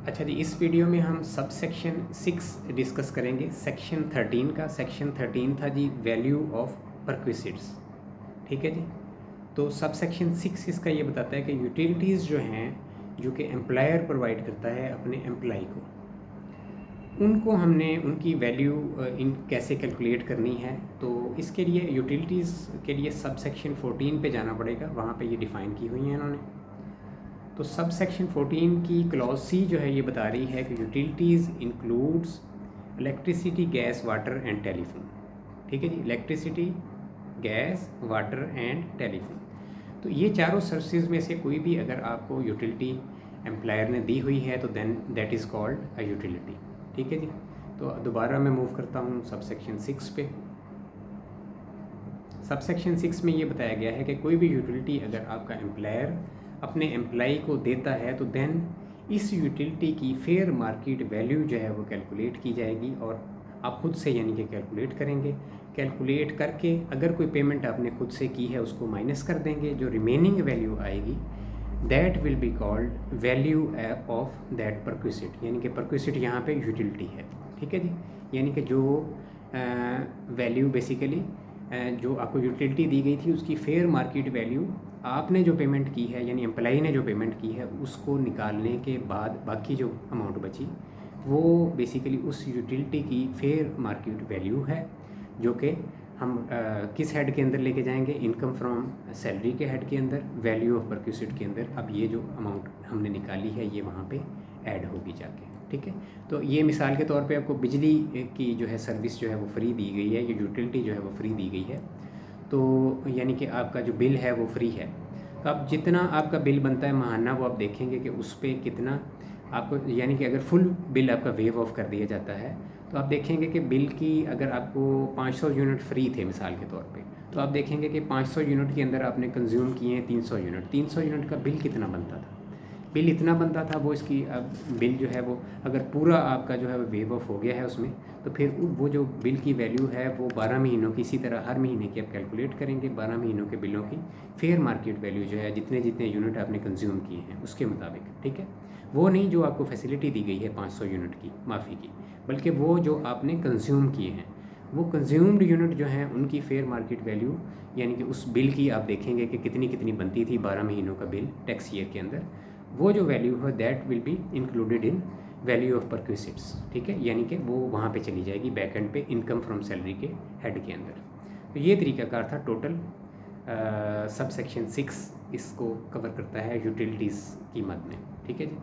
अच्छा जी, इस वीडियो में हम सब सेक्शन 6 डिस्कस करेंगे। सेक्शन 13 का सेक्शन 13 था जी वैल्यू ऑफ परक्विसिट्स। ठीक है जी। तो सब सेक्शन 6 इसका ये बताता है कि यूटिलिटीज़ जो हैं जो कि एम्प्लॉयर प्रोवाइड करता है अपने एम्प्लॉय को, उनको हमने उनकी वैल्यू इन कैसे कैलकुलेट करनी है। तो इसके लिए यूटिलिटीज़ के लिए सब सेक्शन 14 पे जाना पड़ेगा, वहाँ पे ये डिफ़ाइन की हुई हैं इन्होंने। तो सब सेक्शन 14 की क्लॉज सी जो है ये बता रही है कि utilities includes electricity, gas, water and telephone. ठीक है जी, electricity, gas, water and telephone. तो ये चारों सर्विसेज में से कोई भी अगर आपको यूटिलिटी एम्प्लायर ने दी हुई है तो then that is called a utility. ठीक है जी। तो दोबारा मैं मूव करता हूँ सब सेक्शन 6 पे। सब सेक्शन 6 में ये बताया गया है कि कोई भी यूटिलिटी अगर आपका एम्प्लॉयर अपने एम्प्लाई को देता है तो देन इस यूटिलिटी की फेयर मार्केट वैल्यू जो है वो कैलकुलेट की जाएगी और आप खुद से यानी कि कैलकुलेट करेंगे। कैलकुलेट करके अगर कोई पेमेंट आपने खुद से की है उसको माइनस कर देंगे, जो रिमेनिंग वैल्यू आएगी that will be called value of that perquisite. यानी कि परक्विसिट यहाँ पे यूटिलिटी है। ठीक है जी। यानी कि जो वैल्यू बेसिकली जो आपको यूटिलिटी दी गई थी उसकी फेयर मार्केट वैल्यू आपने जो पेमेंट की है यानी एम्प्लाई ने जो पेमेंट की है उसको निकालने के बाद बाकी जो अमाउंट बची वो बेसिकली उस यूटिलिटी की फेयर मार्केट वैल्यू है, जो कि हम किस हेड के अंदर लेके जाएंगे, इनकम फ्रॉम सैलरी के हेड के अंदर, वैल्यू ऑफ परक्विसिट के अंदर। अब ये जो अमाउंट हमने निकाली है ये वहाँ पे ऐड होगी जाके। ठीक है। तो ये मिसाल के तौर पे आपको बिजली की जो है सर्विस जो है वो फ्री दी गई है, ये यूटिलिटी जो है वो फ्री दी गई है। तो यानी कि आपका जो बिल है वो फ्री है। तो अब जितना आपका बिल बनता है महाना वो आप देखेंगे कि उस पर कितना आपको, यानी कि अगर फुल बिल आपका वेव ऑफ कर दिया जाता है तो आप देखेंगे कि बिल की अगर आपको 500 यूनिट फ्री थे मिसाल के तौर पे, तो आप देखेंगे कि 500 यूनिट के अंदर आपने कंज्यूम किए हैं 300 यूनिट। 300 यूनिट का बिल कितना बनता था? बिल इतना बनता था। वो इसकी अब बिल जो है वो अगर पूरा आपका जो है वो वेव ऑफ हो गया है उसमें, तो फिर वो जो बिल की वैल्यू है वो 12 महीनों की, इसी तरह हर महीने की आप कैलकुलेट करेंगे 12 महीनों के बिलों की फेयर मार्केट वैल्यू जो है जितने जितने यूनिट आपने कंज्यूम किए हैं उसके मुताबिक। ठीक है। वो नहीं जो आपको फैसिलिटी दी गई है 500 यूनिट की, माफ़ी की, बल्कि वो जो आपने कंज्यूम किए हैं वो कंज्यूम्ड यूनिट जो हैं उनकी फेयर मार्केट वैल्यू, यानी कि उस बिल की आप देखेंगे कि कितनी कितनी बनती थी 12 महीनों का बिल टैक्स ईयर के अंदर, वो जो वैल्यू है that will be included in value of perquisites. ठीक है। यानी कि वो वहाँ पे चली जाएगी बैक एंड पे इनकम फ्रॉम सैलरी के हेड के अंदर। तो ये तरीकाकार था टोटल। सब सेक्शन 6 इसको कवर करता है यूटिलिटीज़ की मद में। ठीक है जी।